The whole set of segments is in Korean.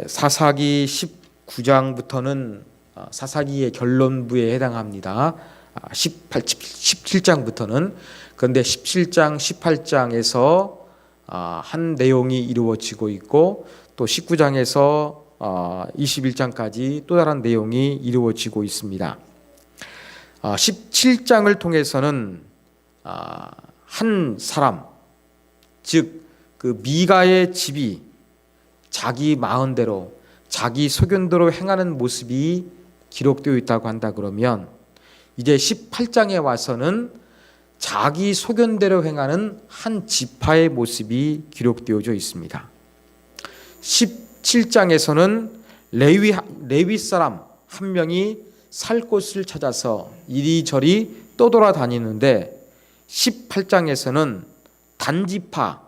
사사기 19장부터는 사사기의 결론부에 해당합니다. 17장부터는. 그런데 17장, 18장에서 한 내용이 이루어지고 있고, 또 19장에서 21장까지 또 다른 내용이 이루어지고 있습니다. 17장을 통해서는 한 사람, 즉 그 미가의 집이 자기 마음대로, 자기 소견대로 행하는 모습이 기록되어 있다고 한다 그러면, 이제 18장에 와서는 자기 소견대로 행하는 한 지파의 모습이 기록되어져 있습니다. 17장에서는 레위 사람 한 명이 살 곳을 찾아서 이리저리 떠돌아다니는데, 18장에서는 단지파,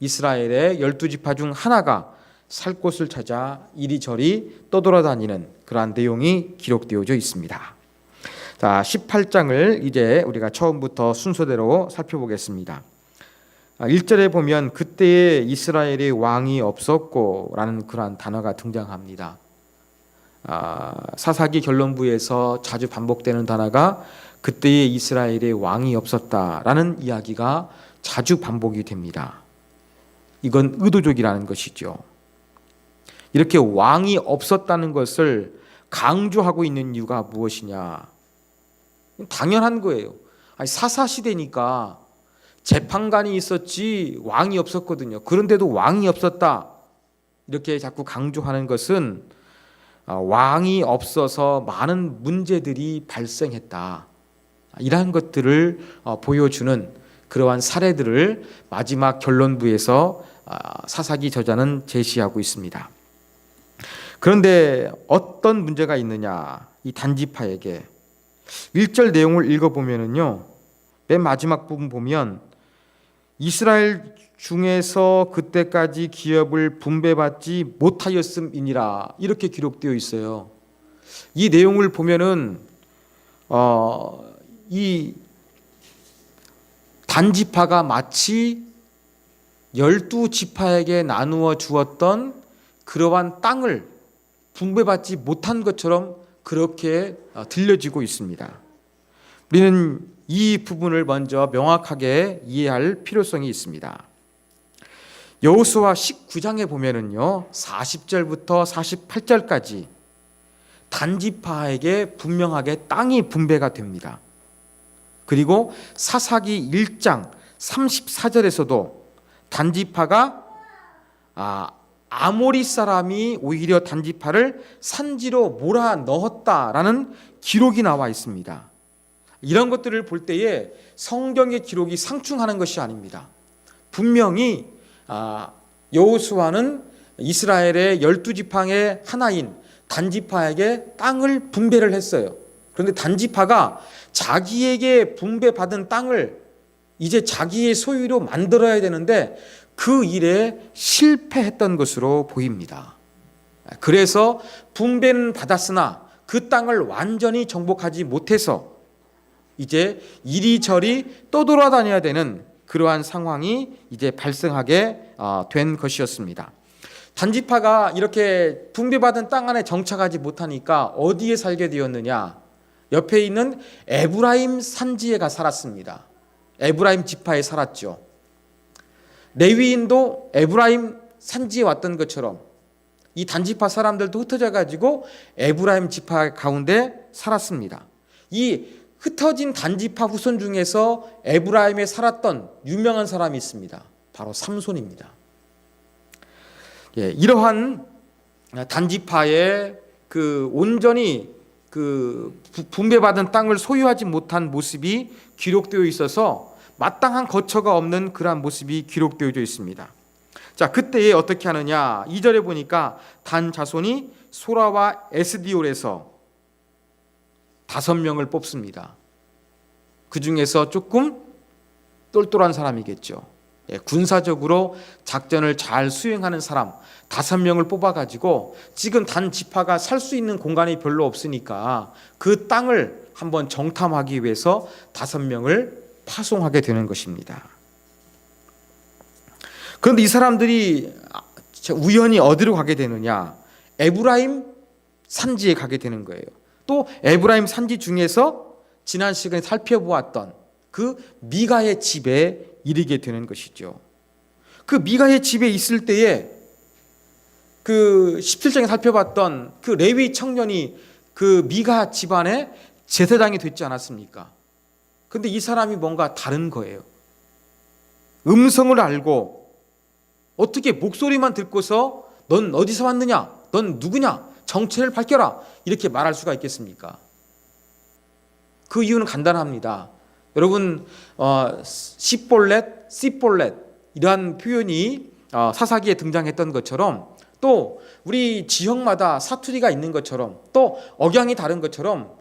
이스라엘의 12지파 중 하나가 살 곳을 찾아 이리저리 떠돌아다니는 그러한 내용이 기록되어져 있습니다. 자, 18장을 이제 우리가 처음부터 순서대로 살펴보겠습니다. 1절에 보면 그때에 이스라엘에 왕이 없었고 라는 그러한 단어가 등장합니다. 사사기 결론부에서 자주 반복되는 단어가 그때에 이스라엘에 왕이 없었다라는 이야기가 자주 반복이 됩니다. 이건 의도적이라는 것이죠. 이렇게 왕이 없었다는 것을 강조하고 있는 이유가 무엇이냐? 당연한 거예요. 사사시대니까 재판관이 있었지 왕이 없었거든요. 그런데도 왕이 없었다, 이렇게 자꾸 강조하는 것은 왕이 없어서 많은 문제들이 발생했다, 이러한 것들을 보여주는 그러한 사례들을 마지막 결론부에서 사사기 저자는 제시하고 있습니다. 그런데 어떤 문제가 있느냐, 이 단지파에게. 1절 내용을 읽어보면요, 맨 마지막 부분 보면 이스라엘 중에서 그때까지 기업을 분배받지 못하였음이니라, 이렇게 기록되어 있어요. 이 내용을 보면은 이 단지파가 마치 12지파에게 나누어 주었던 그러한 땅을 분배받지 못한 것처럼 그렇게 들려지고 있습니다. 우리는 이 부분을 먼저 명확하게 이해할 필요성이 있습니다. 여호수아 19장에 보면은요, 40절부터 48절까지 단지파에게 분명하게 땅이 분배가 됩니다. 그리고 사사기 1장 34절에서도 단지파가 아모리 사람이 오히려 단지파를 산지로 몰아 넣었다라는 기록이 나와 있습니다. 이런 것들을 볼 때에 성경의 기록이 상충하는 것이 아닙니다. 분명히 여호수아는 이스라엘의 12지파의 하나인 단지파에게 땅을 분배를 했어요. 그런데 단지파가 자기에게 분배받은 땅을 이제 자기의 소유로 만들어야 되는데 그 일에 실패했던 것으로 보입니다. 그래서 분배는 받았으나 그 땅을 완전히 정복하지 못해서 이제 이리저리 떠돌아다녀야 되는 그러한 상황이 이제 발생하게 된 것이었습니다. 단지파가 이렇게 분배받은 땅 안에 정착하지 못하니까 어디에 살게 되었느냐? 옆에 있는 에브라임 산지에 가 살았습니다. 에브라임 지파에 살았죠. 레위인도 에브라임 산지에 왔던 것처럼 이 단지파 사람들도 흩어져 가지고 에브라임 지파 가운데 살았습니다. 이 흩어진 단지파 후손 중에서 에브라임에 살았던 유명한 사람이 있습니다. 바로 삼손입니다. 이러한 단지파의 온전히 분배받은 땅을 소유하지 못한 모습이 기록되어 있어서 마땅한 거처가 없는 그러한 모습이 기록되어져 있습니다. 자, 그때에 어떻게 하느냐? 2절에 보니까 단 자손이 소라와 에스디올에서 5명을 뽑습니다. 그 중에서 조금 똘똘한 사람이겠죠. 군사적으로 작전을 잘 수행하는 사람 5명을 뽑아가지고 지금 단 지파가 살 수 있는 공간이 별로 없으니까 그 땅을 한번 정탐하기 위해서 5명을 파송하게 되는 것입니다. 그런데 이 사람들이 우연히 어디로 가게 되느냐? 에브라임 산지에 가게 되는 거예요. 또 에브라임 산지 중에서 지난 시간에 살펴보았던 그 미가의 집에 이르게 되는 것이죠. 그 미가의 집에 있을 때에 그 17장에 살펴봤던 그 레위 청년이 그 미가 집안의 제사장이 됐지 않았습니까? 근데 이 사람이 뭔가 다른 거예요. 음성을 알고 어떻게 목소리만 듣고서 넌 어디서 왔느냐? 넌 누구냐? 정체를 밝혀라. 이렇게 말할 수가 있겠습니까? 그 이유는 간단합니다. 여러분 시볼렛, 시볼렛 이러한 표현이 사사기에 등장했던 것처럼 또 우리 지역마다 사투리가 있는 것처럼 또 억양이 다른 것처럼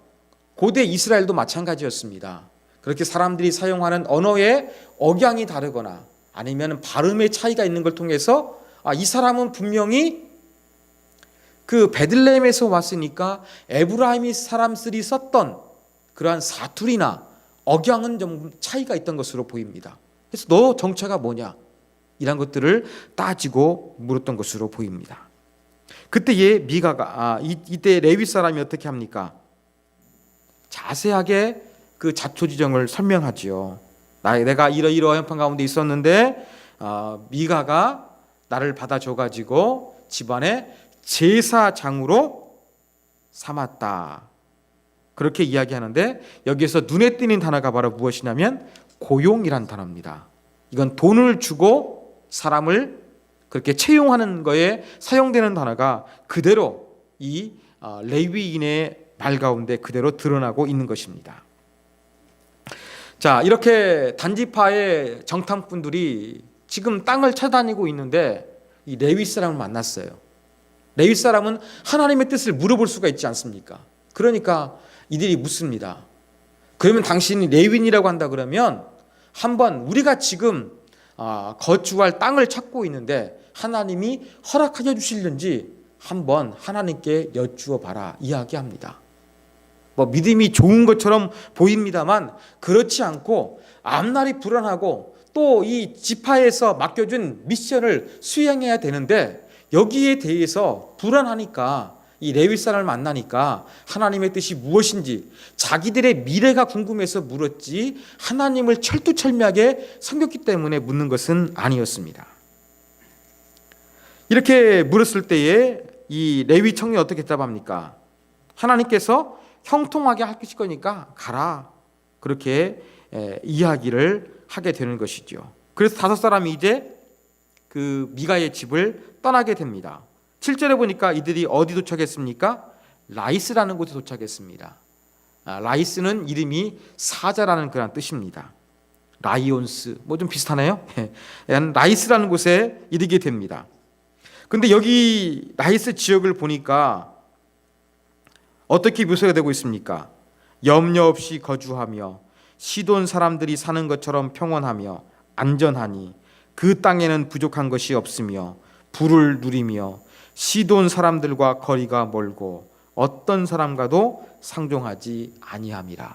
고대 이스라엘도 마찬가지였습니다. 그렇게 사람들이 사용하는 언어의 억양이 다르거나 아니면 발음의 차이가 있는 걸 통해서 이 사람은 분명히 그 베들레헴에서 왔으니까 에브라임 사람들이 썼던 그러한 사투리나 억양은 좀 차이가 있던 것으로 보입니다. 그래서 너 정체가 뭐냐? 이런 것들을 따지고 물었던 것으로 보입니다. 그때에 미가가 이때 레위 사람이 어떻게 합니까? 자세하게 그 자초지정을 설명하지요. 내가 이러이러한 형편 가운데 있었는데 미가가 나를 받아줘가지고 집안의 제사장으로 삼았다. 그렇게 이야기하는데 여기에서 눈에 띄는 단어가 바로 무엇이냐면 고용이란 단어입니다. 이건 돈을 주고 사람을 그렇게 채용하는 거에 사용되는 단어가 그대로 이 레위인의 말 가운데 그대로 드러나고 있는 것입니다. 자, 이렇게 단지파의 정탐꾼들이 지금 땅을 찾아다니고 있는데 이 레위 사람을 만났어요. 레위 사람은 하나님의 뜻을 물어볼 수가 있지 않습니까? 그러니까 이들이 묻습니다. 그러면 당신이 레위인이라고 한다 그러면 한번 우리가 지금 거주할 땅을 찾고 있는데 하나님이 허락하여 주실는지 한번 하나님께 여쭈어 봐라 이야기합니다. 믿음이 좋은 것처럼 보입니다만 그렇지 않고 앞날이 불안하고 또 이 지파에서 맡겨준 미션을 수행해야 되는데 여기에 대해서 불안하니까 이 레위 사람을 만나니까 하나님의 뜻이 무엇인지 자기들의 미래가 궁금해서 물었지 하나님을 철두철미하게 섬겼기 때문에 묻는 것은 아니었습니다. 이렇게 물었을 때에 이 레위 청년이 어떻게 대답합니까? 하나님께서 형통하게 하실 거니까 가라. 그렇게 이야기를 하게 되는 것이죠. 그래서 5사람이 이제 그 미가의 집을 떠나게 됩니다. 7절에 보니까 이들이 어디 도착했습니까? 라이스라는 곳에 도착했습니다. 라이스는 이름이 사자라는 그런 뜻입니다. 라이온스 좀 비슷하네요. 라이스라는 곳에 이르게 됩니다. 근데 여기 라이스 지역을 보니까 어떻게 묘사가 되고 있습니까? 염려 없이 거주하며 시돈 사람들이 사는 것처럼 평온하며 안전하니 그 땅에는 부족한 것이 없으며 부를 누리며 시돈 사람들과 거리가 멀고 어떤 사람과도 상종하지 아니함이라.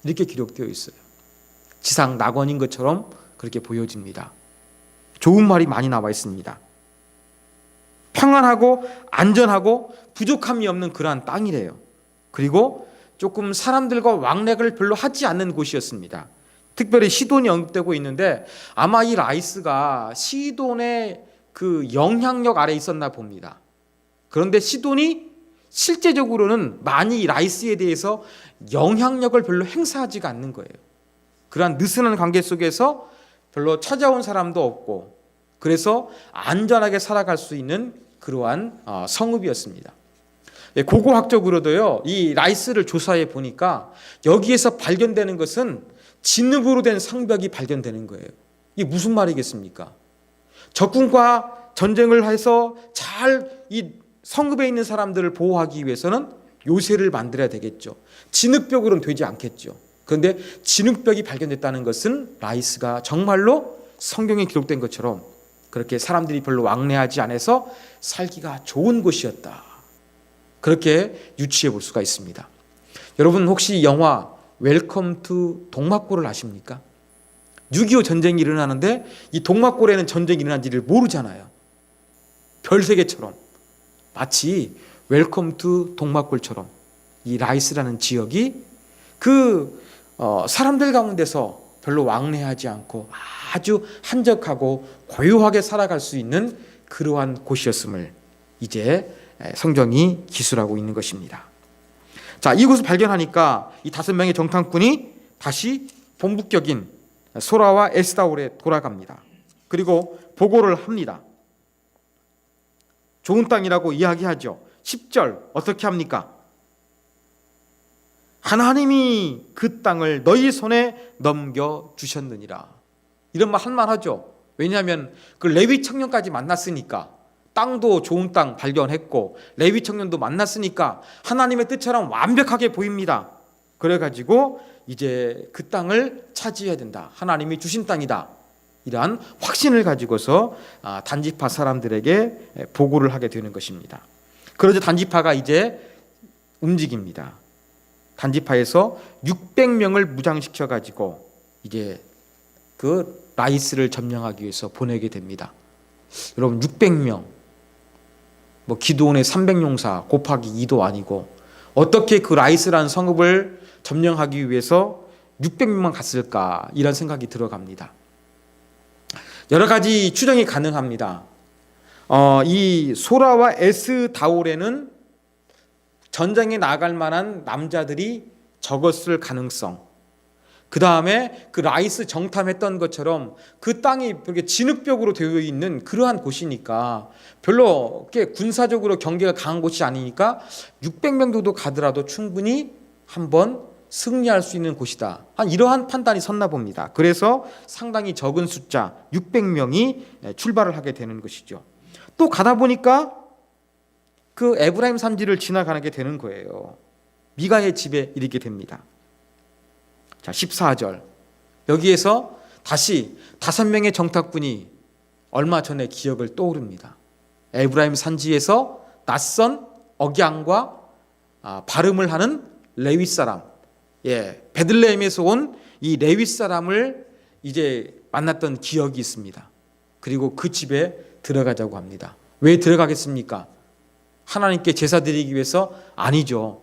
이렇게 기록되어 있어요. 지상 낙원인 것처럼 그렇게 보여집니다. 좋은 말이 많이 나와 있습니다. 평안하고 안전하고 부족함이 없는 그러한 땅이래요. 그리고 조금 사람들과 왕래를 별로 하지 않는 곳이었습니다. 특별히 시돈이 언급되고 있는데 아마 이 라이스가 시돈의 그 영향력 아래 있었나 봅니다. 그런데 시돈이 실제적으로는 많이 라이스에 대해서 영향력을 별로 행사하지가 않는 거예요. 그러한 느슨한 관계 속에서 별로 찾아온 사람도 없고 그래서 안전하게 살아갈 수 있는 그러한 성읍이었습니다. 고고학적으로도요, 이 라이스를 조사해 보니까 여기에서 발견되는 것은 진흙으로 된 성벽이 발견되는 거예요. 이게 무슨 말이겠습니까? 적군과 전쟁을 해서 잘 이 성읍에 있는 사람들을 보호하기 위해서는 요새를 만들어야 되겠죠. 진흙벽으로는 되지 않겠죠. 그런데 진흙벽이 발견됐다는 것은 라이스가 정말로 성경에 기록된 것처럼 그렇게 사람들이 별로 왕래하지 않아서 살기가 좋은 곳이었다. 그렇게 유추해 볼 수가 있습니다. 여러분 혹시 영화 웰컴 투 동막골을 아십니까? 6.25 전쟁이 일어나는데 이 동막골에는 전쟁이 일어난지를 모르잖아요. 별세계처럼 마치 웰컴 투 동막골처럼 이 라이스라는 지역이 그 사람들 가운데서 별로 왕래하지 않고 아주 한적하고 고요하게 살아갈 수 있는 그러한 곳이었음을 이제 성경이 기술하고 있는 것입니다. 자, 이곳을 발견하니까 이 5명의 정탐꾼이 다시 본국격인 소라와 에스다올에 돌아갑니다. 그리고 보고를 합니다. 좋은 땅이라고 이야기하죠. 10절 어떻게 합니까? 하나님이 그 땅을 너희 손에 넘겨주셨느니라. 이런 말 할만하죠. 왜냐하면 그 레위 청년까지 만났으니까, 땅도 좋은 땅 발견했고 레위 청년도 만났으니까 하나님의 뜻처럼 완벽하게 보입니다. 그래가지고 이제 그 땅을 차지해야 된다. 하나님이 주신 땅이다. 이러한 확신을 가지고서 단지파 사람들에게 보고를 하게 되는 것입니다. 그러자 단지파가 이제 움직입니다. 단지파에서 600명을 무장시켜 가지고 이제 그 라이스를 점령하기 위해서 보내게 됩니다. 여러분 600명, 뭐 기드온의 300용사 곱하기 2도 아니고 어떻게 그 라이스라는 성읍을 점령하기 위해서 600명만 갔을까, 이런 생각이 들어갑니다. 여러 가지 추정이 가능합니다. 이 소라와 에스다올에는 전장에 나갈 만한 남자들이 적었을 가능성, 그 다음에 그 라이스 정탐했던 것처럼 그 땅이 그렇게 진흙벽으로 되어 있는 그러한 곳이니까 별로 군사적으로 경계가 강한 곳이 아니니까 600명 정도 가더라도 충분히 한번 승리할 수 있는 곳이다. 이러한 판단이 섰나 봅니다. 그래서 상당히 적은 숫자 600명이 출발을 하게 되는 것이죠. 또 가다 보니까 그 에브라임 산지를 지나가게 되는 거예요. 미가의 집에 이르게 됩니다. 자, 14절. 여기에서 다시 5명의 정탐꾼이 얼마 전에 기억을 떠오릅니다. 에브라임 산지에서 낯선 억양과 발음을 하는 레위 사람, 베들레헴에서 온 이 레위 사람을 이제 만났던 기억이 있습니다. 그리고 그 집에 들어가자고 합니다. 왜 들어가겠습니까? 하나님께 제사 드리기 위해서? 아니죠.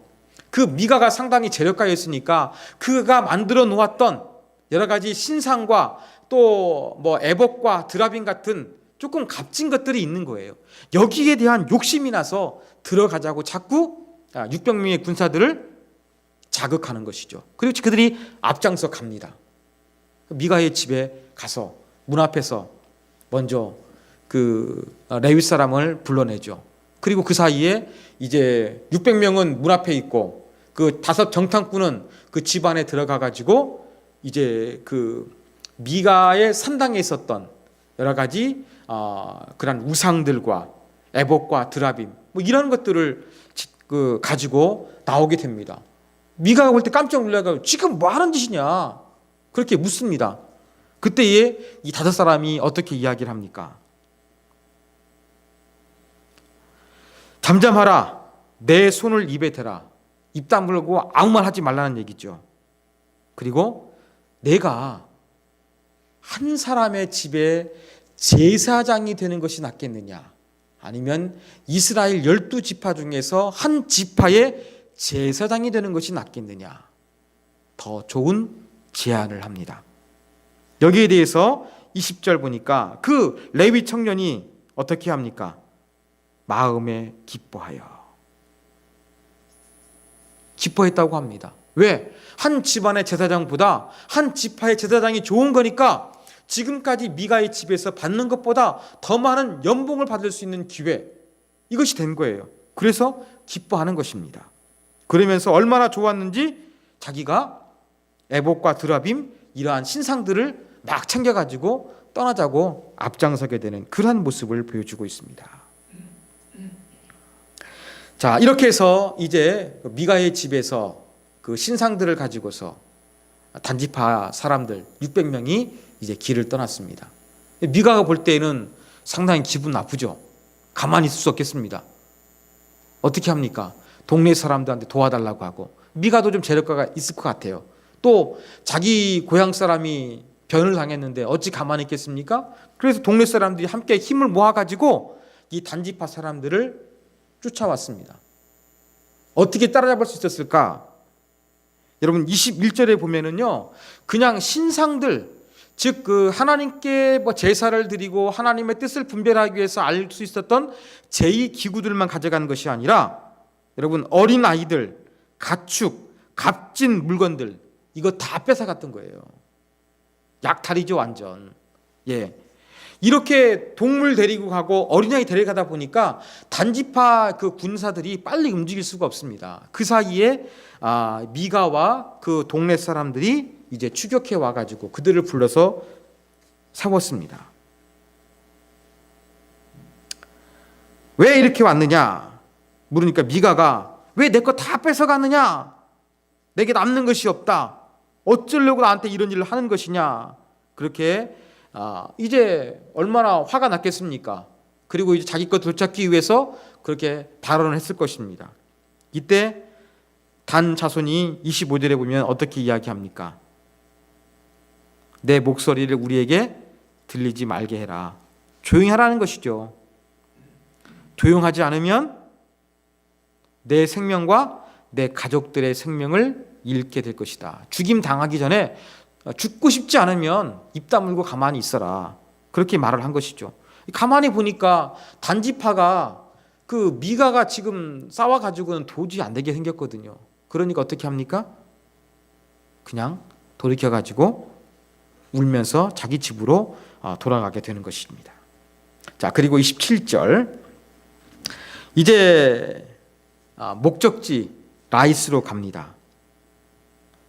그 미가가 상당히 재력가였으니까 그가 만들어 놓았던 여러 가지 신상과 또 뭐 애복과 드라빔 같은 조금 값진 것들이 있는 거예요. 여기에 대한 욕심이 나서 들어가자고 자꾸 600명의 군사들을 자극하는 것이죠. 그리고 그들이 앞장서 갑니다. 미가의 집에 가서 문 앞에서 먼저 그 레위 사람을 불러내죠. 그리고 그 사이에 이제 600명은 문 앞에 있고 그 5 정탐꾼은 그 집 안에 들어가 가지고 이제 그 미가의 산당에 있었던 여러 가지 그런 우상들과 애복과 드라빔 뭐 이런 것들을 가지고 나오게 됩니다. 미가가 볼 때 깜짝 놀라서 지금 뭐 하는 짓이냐 그렇게 묻습니다. 그때에 이 5 사람이 어떻게 이야기를 합니까? 잠잠하라, 내 손을 입에 대라. 입 다물고 아무 말 하지 말라는 얘기죠. 그리고 내가 한 사람의 집에 제사장이 되는 것이 낫겠느냐, 아니면 이스라엘 12지파 중에서 한 지파의 제사장이 되는 것이 낫겠느냐, 더 좋은 제안을 합니다. 여기에 대해서 20절 보니까 그 레위 청년이 어떻게 합니까? 마음에 기뻐했다고 합니다. 왜? 한 집안의 제사장보다 한 지파의 제사장이 좋은 거니까 지금까지 미가의 집에서 받는 것보다 더 많은 연봉을 받을 수 있는 기회, 이것이 된 거예요. 그래서 기뻐하는 것입니다. 그러면서 얼마나 좋았는지 자기가 애복과 드라빔 이러한 신상들을 막 챙겨가지고 떠나자고 앞장서게 되는 그러한 모습을 보여주고 있습니다. 자, 이렇게 해서 이제 미가의 집에서 그 신상들을 가지고서 단지파 사람들 600명이 이제 길을 떠났습니다. 미가가 볼 때는 상당히 기분 나쁘죠. 가만히 있을 수 없겠습니다. 어떻게 합니까? 동네 사람들한테 도와달라고 하고, 미가도 좀 재력가가 있을 것 같아요. 또 자기 고향 사람이 변을 당했는데 어찌 가만히 있겠습니까? 그래서 동네 사람들이 함께 힘을 모아가지고 이 단지파 사람들을 쫓아왔습니다. 어떻게 따라잡을 수 있었을까? 여러분 21절에 보면은요, 그냥 신상들, 즉 그 하나님께 뭐 제사를 드리고 하나님의 뜻을 분별하기 위해서 알 수 있었던 제2 기구들만 가져간 것이 아니라, 여러분 어린 아이들, 가축, 값진 물건들, 이거 다 뺏어갔던 거예요. 약탈이죠, 완전. 예. 이렇게 동물 데리고 가고 어린아이 데려가다 보니까 단지파 그 군사들이 빨리 움직일 수가 없습니다. 그 사이에 미가와 그 동네 사람들이 이제 추격해 와가지고 그들을 불러서 세웠습니다. 왜 이렇게 왔느냐 물으니까 미가가 왜 내 거 다 뺏어갔느냐? 내게 남는 것이 없다. 어쩌려고 나한테 이런 일을 하는 것이냐? 그렇게 이제 얼마나 화가 났겠습니까? 그리고 이제 자기 것 되찾기 위해서 그렇게 발언을 했을 것입니다. 이때 단 자손이 25절에 보면 어떻게 이야기합니까? 내 목소리를 우리에게 들리지 말게 해라. 조용히 하라는 것이죠. 조용하지 않으면 내 생명과 내 가족들의 생명을 잃게 될 것이다. 죽임 당하기 전에 죽고 싶지 않으면 입 다물고 가만히 있어라. 그렇게 말을 한 것이죠. 가만히 보니까 단지파가 그 미가가 지금 싸워가지고는 도저히 안 되게 생겼거든요. 그러니까 어떻게 합니까? 그냥 돌이켜가지고 울면서 자기 집으로 돌아가게 되는 것입니다. 자, 그리고 27절 이제 목적지 라이스로 갑니다.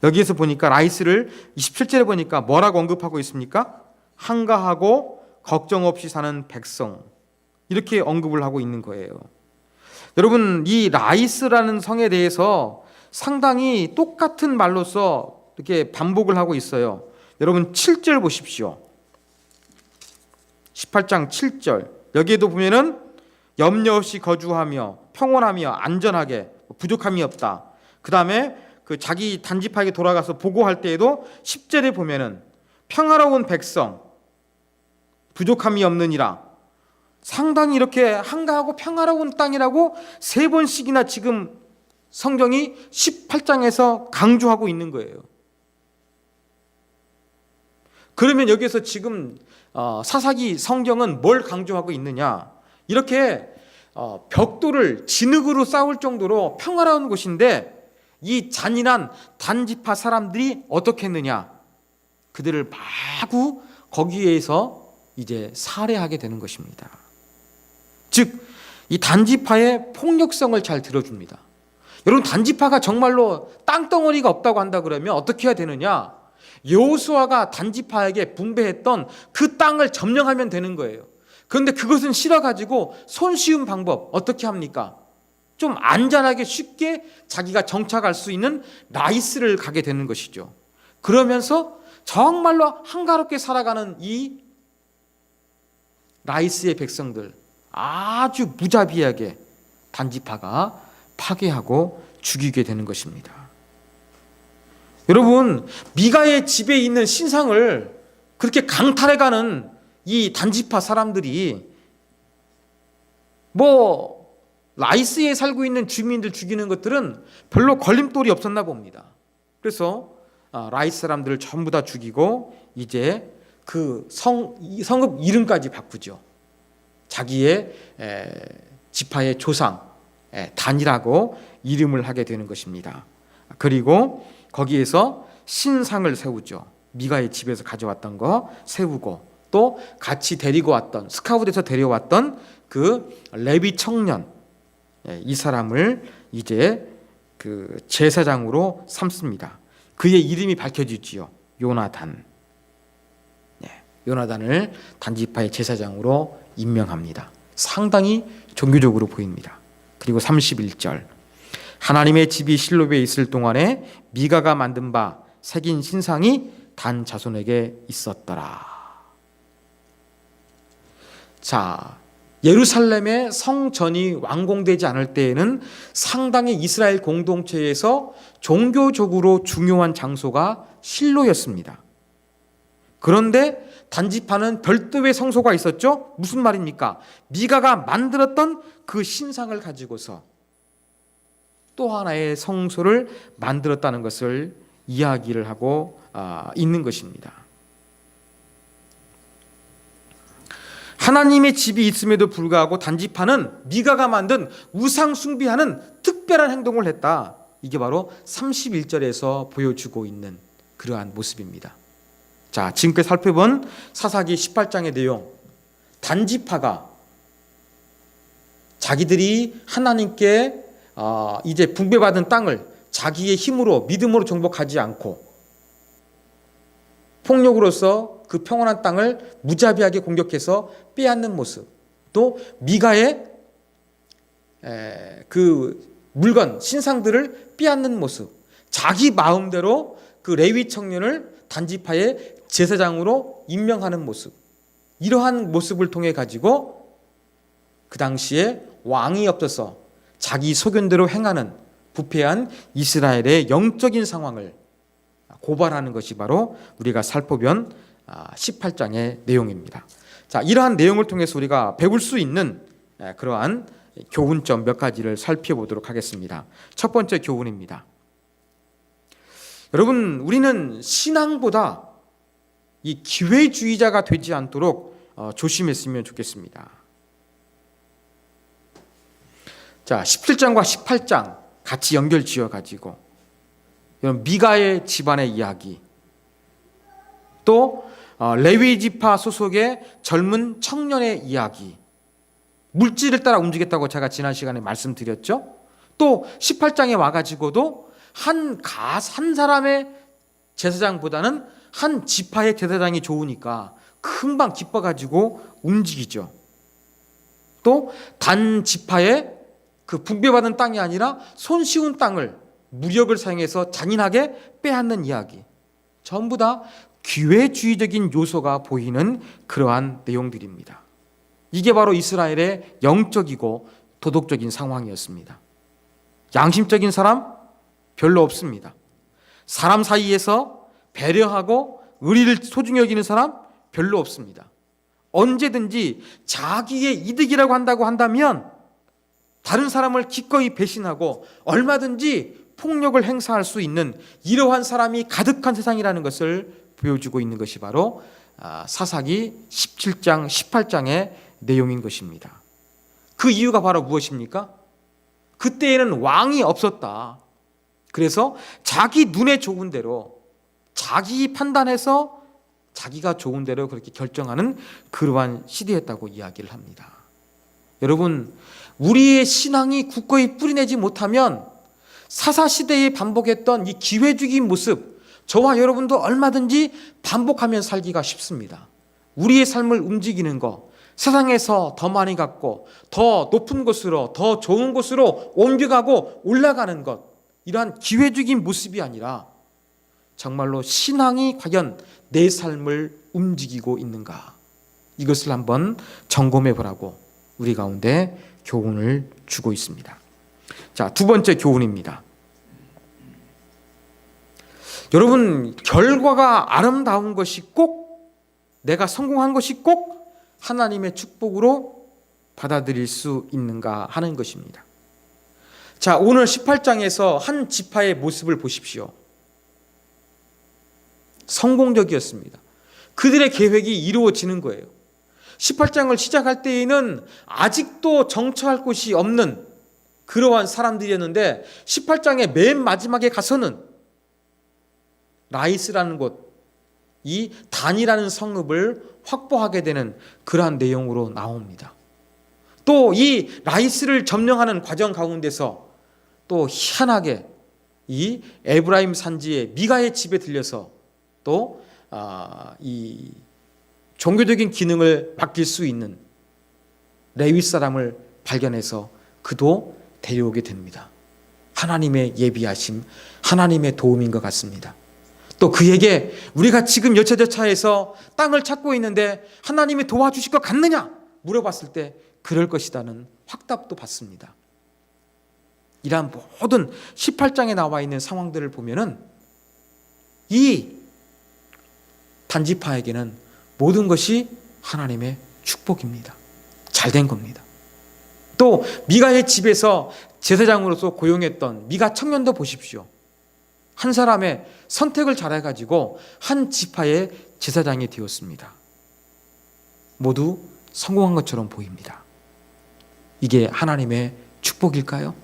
여기에서 보니까 라이스를 27절에 보니까 뭐라고 언급하고 있습니까? 한가하고 걱정 없이 사는 백성, 이렇게 언급을 하고 있는 거예요. 여러분 이 라이스라는 성에 대해서 상당히 똑같은 말로서 이렇게 반복을 하고 있어요. 여러분 7절 보십시오. 18장 7절 여기에도 보면은 염려 없이 거주하며 평온하며 안전하게 부족함이 없다. 그 다음에 그 자기 단지파에게 돌아가서 보고할 때에도 10절에 보면은 평화로운 백성 부족함이 없느니라. 상당히 이렇게 한가하고 평화로운 땅이라고 3번씩이나 지금 성경이 18장에서 강조하고 있는 거예요. 그러면 여기서 지금 사사기 성경은 뭘 강조하고 있느냐? 이렇게 벽돌을 진흙으로 쌓을 정도로 평화로운 곳인데 이 잔인한 단지파 사람들이 어떻게 했느냐? 그들을 마구 거기에서 이제 살해하게 되는 것입니다. 즉, 이 단지파의 폭력성을 잘 들어줍니다. 여러분, 단지파가 정말로 땅덩어리가 없다고 한다 그러면 어떻게 해야 되느냐? 여호수아가 단지파에게 분배했던 그 땅을 점령하면 되는 거예요. 그런데 그것은 싫어가지고 손쉬운 방법 어떻게 합니까? 좀 안전하게 쉽게 자기가 정착할 수 있는 라이스를 가게 되는 것이죠. 그러면서 정말로 한가롭게 살아가는 이 라이스의 백성들 아주 무자비하게 단지파가 파괴하고 죽이게 되는 것입니다. 여러분, 미가의 집에 있는 신상을 그렇게 강탈해가는 이 단지파 사람들이 라이스에 살고 있는 주민들 죽이는 것들은 별로 걸림돌이 없었나 봅니다. 그래서 라이스 사람들을 전부 다 죽이고 이제 그 성읍 이름까지 바꾸죠. 자기의 지파의 조상 단이라고 이름을 하게 되는 것입니다. 그리고 거기에서 신상을 세우죠. 미가의 집에서 가져왔던 거 세우고 또 같이 데리고 왔던 스카웃에서 데려왔던 그 레위 청년 이 사람을 이제 그 제사장으로 삼습니다. 그의 이름이 밝혀지지요. 요나단. 요나단을 단지파의 제사장으로 임명합니다. 상당히 종교적으로 보입니다. 그리고 31절 하나님의 집이 실로베에 있을 동안에 미가가 만든 바 새긴 신상이 단 자손에게 있었더라. 자, 예루살렘의 성전이 완공되지 않을 때에는 상당히 이스라엘 공동체에서 종교적으로 중요한 장소가 실로였습니다. 그런데 단지파는 별도의 성소가 있었죠. 무슨 말입니까? 미가가 만들었던 그 신상을 가지고서 또 하나의 성소를 만들었다는 것을 이야기를 하고 있는 것입니다. 하나님의 집이 있음에도 불구하고 단지파는 미가가 만든 우상 숭배하는 특별한 행동을 했다. 이게 바로 31절에서 보여주고 있는 그러한 모습입니다. 자, 지금까지 살펴본 사사기 18장의 내용, 단지파가 자기들이 하나님께 이제 분배받은 땅을 자기의 힘으로 믿음으로 정복하지 않고 폭력으로서 그 평온한 땅을 무자비하게 공격해서 빼앗는 모습, 또 미가의 그 물건, 신상들을 빼앗는 모습, 자기 마음대로 그 레위 청년을 단지파의 제사장으로 임명하는 모습, 이러한 모습을 통해 가지고 그 당시에 왕이 없어서 자기 소견대로 행하는 부패한 이스라엘의 영적인 상황을 고발하는 것이 바로 우리가 살펴본 18장의 내용입니다. 자, 이러한 내용을 통해서 우리가 배울 수 있는 그러한 교훈점 몇 가지를 살펴보도록 하겠습니다. 첫 번째 교훈입니다. 여러분, 우리는 신앙보다 이 기회주의자가 되지 않도록 조심했으면 좋겠습니다. 자, 17장과 18장 같이 연결 지어가지고 미가의 집안의 이야기, 또 레위 지파 소속의 젊은 청년의 이야기, 물질을 따라 움직였다고 제가 지난 시간에 말씀드렸죠. 또 18장에 와가지고도 한 사람의 제사장보다는 한 지파의 제사장이 좋으니까 금방 기뻐가지고 움직이죠. 또 단 지파의 그 분배받은 땅이 아니라 손쉬운 땅을 무력을 사용해서 잔인하게 빼앗는 이야기, 전부 다 기회주의적인 요소가 보이는 그러한 내용들입니다. 이게 바로 이스라엘의 영적이고 도덕적인 상황이었습니다. 양심적인 사람 별로 없습니다. 사람 사이에서 배려하고 의리를 소중히 여기는 사람 별로 없습니다. 언제든지 자기의 이득이라고 한다면 다른 사람을 기꺼이 배신하고 얼마든지 폭력을 행사할 수 있는 이러한 사람이 가득한 세상이라는 것을 보여주고 있는 것이 바로 사사기 17장, 18장의 내용인 것입니다. 그 이유가 바로 무엇입니까? 그때에는 왕이 없었다. 그래서 자기 눈에 좋은 대로, 자기 판단해서 자기가 좋은 대로 그렇게 결정하는 그러한 시대였다고 이야기를 합니다. 여러분, 우리의 신앙이 굳건히 뿌리내지 못하면 사사시대에 반복했던 이 기회주의 모습, 저와 여러분도 얼마든지 반복하면서 살기가 쉽습니다. 우리의 삶을 움직이는 것, 세상에서 더 많이 갖고 더 높은 곳으로, 더 좋은 곳으로 옮겨가고 올라가는 것, 이러한 기회주의 모습이 아니라 정말로 신앙이 과연 내 삶을 움직이고 있는가, 이것을 한번 점검해 보라고 우리 가운데 교훈을 주고 있습니다. 자, 두 번째 교훈입니다. 여러분, 결과가 아름다운 것이 꼭, 내가 성공한 것이 꼭 하나님의 축복으로 받아들일 수 있는가 하는 것입니다. 자, 오늘 18장에서 한 지파의 모습을 보십시오. 성공적이었습니다. 그들의 계획이 이루어지는 거예요. 18장을 시작할 때에는 아직도 정처할 곳이 없는 그러한 사람들이었는데 18장의 맨 마지막에 가서는 라이스라는 곳, 이 단이라는 성읍을 확보하게 되는 그러한 내용으로 나옵니다. 또 이 라이스를 점령하는 과정 가운데서 또 희한하게 이 에브라임 산지의 미가의 집에 들려서 또 이 종교적인 기능을 맡길 수 있는 레위 사람을 발견해서 그도 데려오게 됩니다. 하나님의 예비하심, 하나님의 도움인 것 같습니다. 또 그에게 우리가 지금 여차저차해서 땅을 찾고 있는데 하나님이 도와주실 것 같느냐 물어봤을 때 그럴 것이라는 확답도 받습니다. 이러한 모든 18장에 나와 있는 상황들을 보면은 이 단지파에게는 모든 것이 하나님의 축복입니다. 잘된 겁니다. 또 미가의 집에서 제사장으로서 고용했던 미가 청년도 보십시오. 한 사람의 선택을 잘해가지고 한 지파의 제사장이 되었습니다. 모두 성공한 것처럼 보입니다. 이게 하나님의 축복일까요?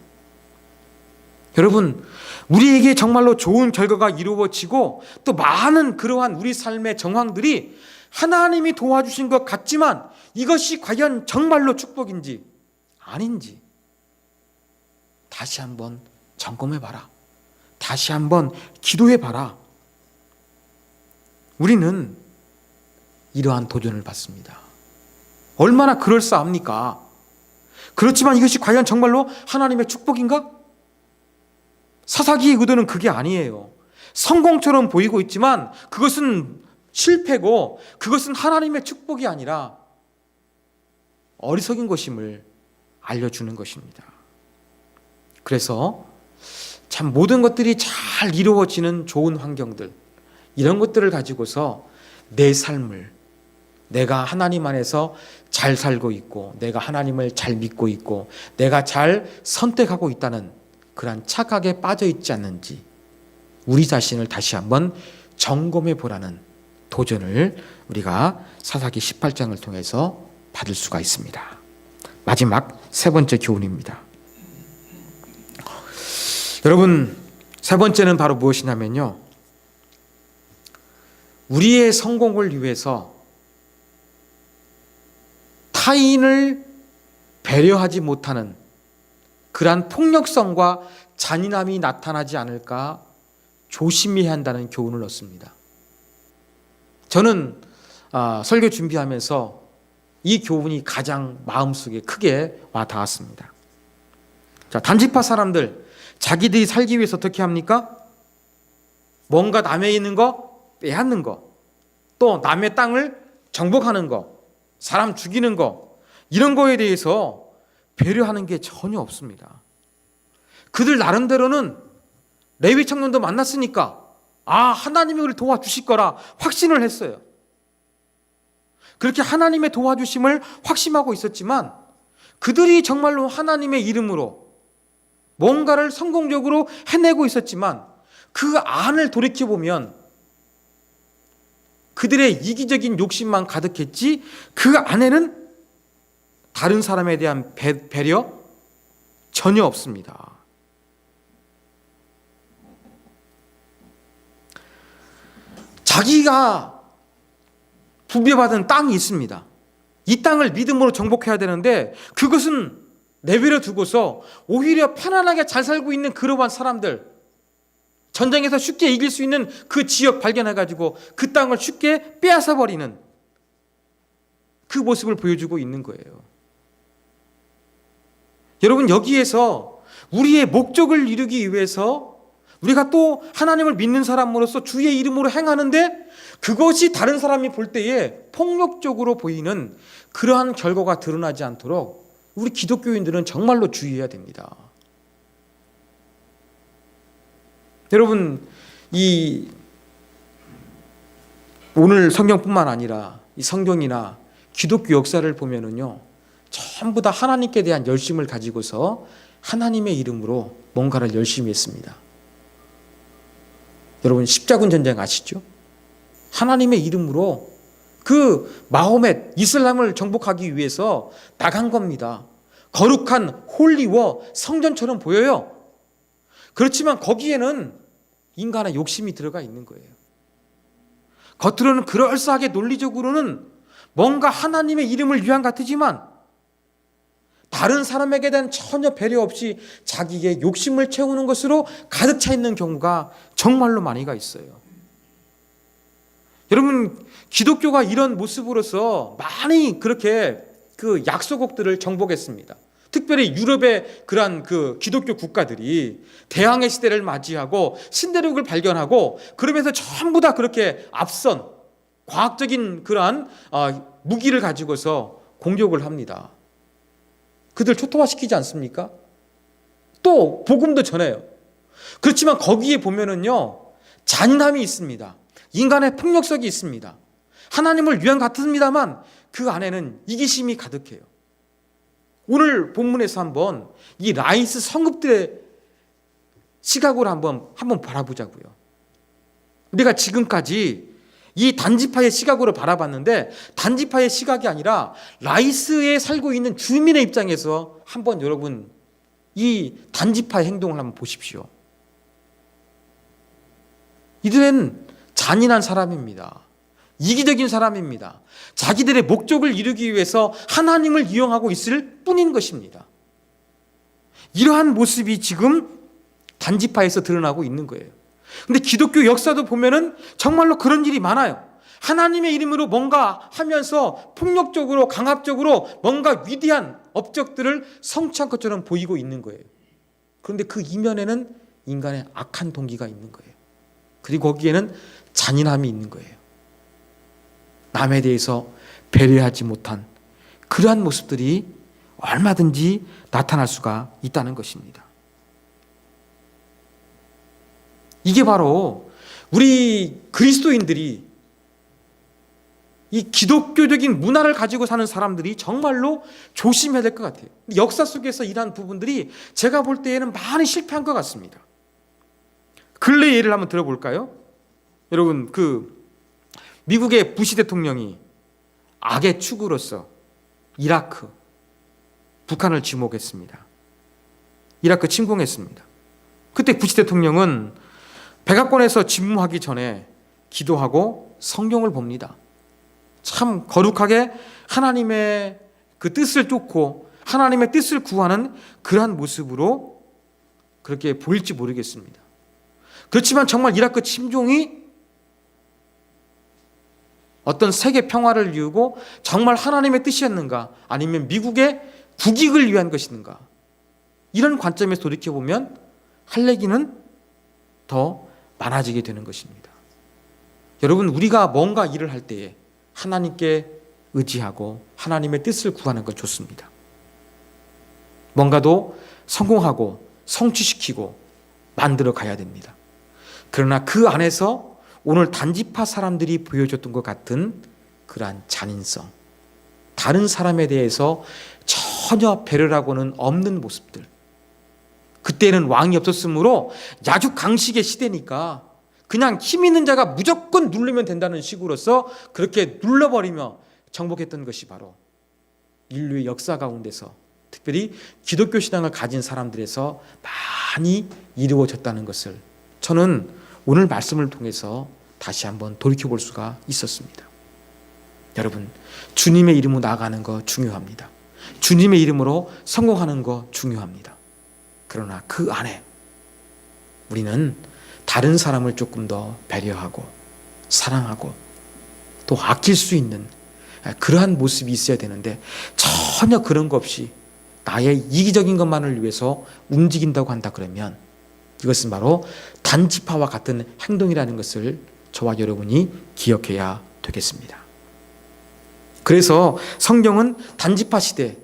여러분, 우리에게 정말로 좋은 결과가 이루어지고 또 많은 그러한 우리 삶의 정황들이 하나님이 도와주신 것 같지만 이것이 과연 정말로 축복인지 아닌지 다시 한번 점검해봐라. 다시 한번 기도해봐라. 우리는 이러한 도전을 받습니다. 얼마나 그럴싸합니까? 그렇지만 이것이 과연 정말로 하나님의 축복인가? 사사기의 의도는 그게 아니에요. 성공처럼 보이고 있지만 그것은 실패고 그것은 하나님의 축복이 아니라 어리석인 것임을 알려주는 것입니다. 그래서 참 모든 것들이 잘 이루어지는 좋은 환경들, 이런 것들을 가지고서 내 삶을 내가 하나님 안에서 잘 살고 있고 내가 하나님을 잘 믿고 있고 내가 잘 선택하고 있다는 그런 착각에 빠져 있지 않는지 우리 자신을 다시 한번 점검해 보라는 도전을 우리가 사사기 18장을 통해서 받을 수가 있습니다. 마지막 세 번째 교훈입니다. 여러분, 세 번째는 바로 무엇이냐면요, 우리의 성공을 위해서 타인을 배려하지 못하는 그러한 폭력성과 잔인함이 나타나지 않을까 조심해야 한다는 교훈을 얻습니다. 저는 설교 준비하면서 이 교훈이 가장 마음속에 크게 와 닿았습니다. 자, 단지파 사람들, 자기들이 살기 위해서 어떻게 합니까? 뭔가 남의 있는 거 빼앗는 거, 또 남의 땅을 정복하는 거, 사람 죽이는 거, 이런 거에 대해서 배려하는 게 전혀 없습니다. 그들 나름대로는 레위 청년도 만났으니까 하나님이 우리를 도와주실 거라 확신을 했어요. 그렇게 하나님의 도와주심을 확신하고 있었지만 그들이 정말로 하나님의 이름으로 뭔가를 성공적으로 해내고 있었지만 그 안을 돌이켜보면 그들의 이기적인 욕심만 가득했지 그 안에는 다른 사람에 대한 배려 전혀 없습니다. 자기가 부배받은 땅이 있습니다. 이 땅을 믿음으로 정복해야 되는데 그것은 내버려 두고서 오히려 편안하게 잘 살고 있는 그러한 사람들, 전쟁에서 쉽게 이길 수 있는 그 지역 발견해가지고 그 땅을 쉽게 빼앗아 버리는 그 모습을 보여주고 있는 거예요. 여러분, 여기에서 우리의 목적을 이루기 위해서 우리가 또 하나님을 믿는 사람으로서 주의 이름으로 행하는데 그것이 다른 사람이 볼 때에 폭력적으로 보이는 그러한 결과가 드러나지 않도록 우리 기독교인들은 정말로 주의해야 됩니다. 여러분, 이 오늘 성경뿐만 아니라 이 성경이나 기독교 역사를 보면은요, 전부 다 하나님께 대한 열심을 가지고서 하나님의 이름으로 뭔가를 열심히 했습니다. 여러분, 십자군 전쟁 아시죠? 하나님의 이름으로 그 마호멧 이슬람을 정복하기 위해서 나간 겁니다. 거룩한 홀리워 성전처럼 보여요. 그렇지만 거기에는 인간의 욕심이 들어가 있는 거예요. 겉으로는 그럴싸하게 논리적으로는 뭔가 하나님의 이름을 위한 같으지만 다른 사람에게 대한 전혀 배려 없이 자기의 욕심을 채우는 것으로 가득 차 있는 경우가 정말로 많이가 있어요. 여러분, 기독교가 이런 모습으로서 많이 그렇게 그 약소국들을 정복했습니다. 특별히 유럽의 그러한 그 기독교 국가들이 대항해 시대를 맞이하고 신대륙을 발견하고 그러면서 전부 다 그렇게 앞선 과학적인 그러한 무기를 가지고서 공격을 합니다. 그들 초토화시키지 않습니까? 또 복음도 전해요. 그렇지만 거기에 보면은요, 잔인함이 있습니다. 인간의 폭력성이 있습니다. 하나님을 위한 같습니다만 그 안에는 이기심이 가득해요. 오늘 본문에서 한번 이 라이스 성읍들의 시각으로 한번 바라보자고요. 우리가 지금까지 이 단지파의 시각으로 바라봤는데 단지파의 시각이 아니라 라이스에 살고 있는 주민의 입장에서 한번 여러분 이 단지파의 행동을 한번 보십시오. 이들은 잔인한 사람입니다. 이기적인 사람입니다. 자기들의 목적을 이루기 위해서 하나님을 이용하고 있을 뿐인 것입니다. 이러한 모습이 지금 단지파에서 드러나고 있는 거예요. 근데 기독교 역사도 보면은 정말로 그런 일이 많아요. 하나님의 이름으로 뭔가 하면서 폭력적으로 강압적으로 뭔가 위대한 업적들을 성취한 것처럼 보이고 있는 거예요. 그런데 그 이면에는 인간의 악한 동기가 있는 거예요. 그리고 거기에는 잔인함이 있는 거예요. 남에 대해서 배려하지 못한 그러한 모습들이 얼마든지 나타날 수가 있다는 것입니다. 이게 바로 우리 그리스도인들이 이 기독교적인 문화를 가지고 사는 사람들이 정말로 조심해야 될 것 같아요. 역사 속에서 이러한 부분들이 제가 볼 때에는 많이 실패한 것 같습니다. 근래 예를 한번 들어볼까요? 여러분, 미국의 부시 대통령이 악의 축으로서 이라크, 북한을 지목했습니다. 이라크 침공했습니다. 그때 부시 대통령은 백악관에서 집무하기 전에 기도하고 성경을 봅니다. 참 거룩하게 하나님의 그 뜻을 쫓고 하나님의 뜻을 구하는 그러한 모습으로 그렇게 보일지 모르겠습니다. 그렇지만 정말 이라크 침공이 어떤 세계 평화를 이루고 정말 하나님의 뜻이었는가, 아니면 미국의 국익을 위한 것인가, 이런 관점에서 돌이켜보면 할 얘기는 더 많아지게 되는 것입니다. 여러분, 우리가 뭔가 일을 할 때에 하나님께 의지하고 하나님의 뜻을 구하는 건 좋습니다. 뭔가도 성공하고 성취시키고 만들어 가야 됩니다. 그러나 그 안에서 오늘 단지파 사람들이 보여줬던 것 같은 그러한 잔인성, 다른 사람에 대해서 전혀 배려라고는 없는 모습들. 그때는 왕이 없었으므로 야죽강식의 시대니까 그냥 힘 있는 자가 무조건 누르면 된다는 식으로서 그렇게 눌러버리며 정복했던 것이 바로 인류의 역사 가운데서 특별히 기독교 신앙을 가진 사람들에서 많이 이루어졌다는 것을 저는 오늘 말씀을 통해서 다시 한번 돌이켜볼 수가 있었습니다. 여러분, 주님의 이름으로 나아가는 거 중요합니다. 주님의 이름으로 성공하는 거 중요합니다. 그러나 그 안에 우리는 다른 사람을 조금 더 배려하고 사랑하고 또 아낄 수 있는 그러한 모습이 있어야 되는데 전혀 그런 거 없이 나의 이기적인 것만을 위해서 움직인다고 한다 그러면 이것은 바로 단지파와 같은 행동이라는 것을 저와 여러분이 기억해야 되겠습니다. 그래서 성경은 단지파 시대,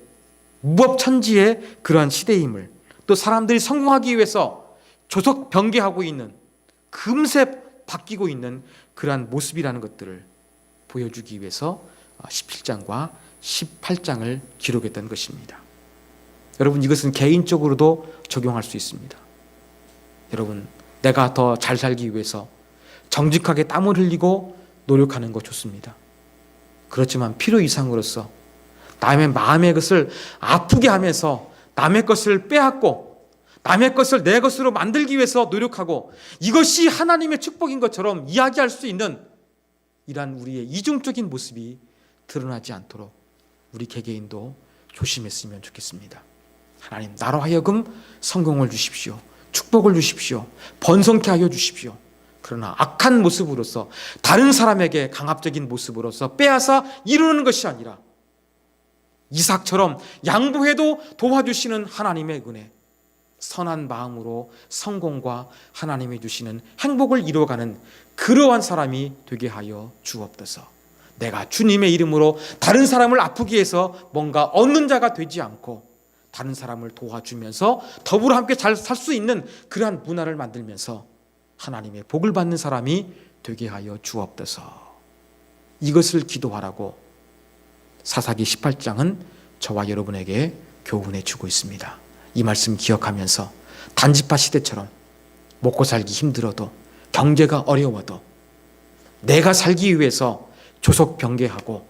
무법천지의 그러한 시대임을, 또 사람들이 성공하기 위해서 조속 변개하고 있는, 금세 바뀌고 있는 그러한 모습이라는 것들을 보여주기 위해서 17장과 18장을 기록했던 것입니다. 여러분, 이것은 개인적으로도 적용할 수 있습니다. 여러분, 내가 더 잘 살기 위해서 정직하게 땀을 흘리고 노력하는 거 좋습니다. 그렇지만 필요 이상으로서 남의 마음의 것을 아프게 하면서 남의 것을 빼앗고 남의 것을 내 것으로 만들기 위해서 노력하고 이것이 하나님의 축복인 것처럼 이야기할 수 있는 이러한 우리의 이중적인 모습이 드러나지 않도록 우리 개개인도 조심했으면 좋겠습니다. 하나님, 나로 하여금 성공을 주십시오. 축복을 주십시오. 번성케 하여 주십시오. 그러나 악한 모습으로서 다른 사람에게 강압적인 모습으로서 빼앗아 이루는 것이 아니라 이삭처럼 양보해도 도와주시는 하나님의 은혜, 선한 마음으로 성공과 하나님이 주시는 행복을 이루어가는 그러한 사람이 되게 하여 주옵소서. 내가 주님의 이름으로 다른 사람을 아프게 해서 뭔가 얻는 자가 되지 않고 다른 사람을 도와주면서 더불어 함께 잘 살 수 있는 그러한 문화를 만들면서 하나님의 복을 받는 사람이 되게 하여 주옵소서. 이것을 기도하라고 사사기 18장은 저와 여러분에게 교훈해 주고 있습니다. 이 말씀 기억하면서 단지파 시대처럼 먹고 살기 힘들어도 경제가 어려워도 내가 살기 위해서 조속 병계하고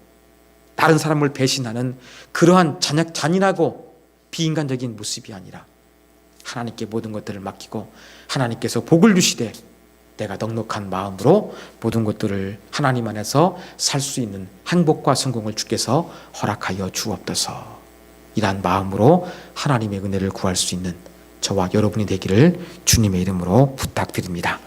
다른 사람을 배신하는 그러한 잔인하고 비인간적인 모습이 아니라 하나님께 모든 것들을 맡기고 하나님께서 복을 주시되 내가 넉넉한 마음으로 모든 것들을 하나님 안에서 살 수 있는 행복과 성공을 주께서 허락하여 주옵소서. 이러한 마음으로 하나님의 은혜를 구할 수 있는 저와 여러분이 되기를 주님의 이름으로 부탁드립니다.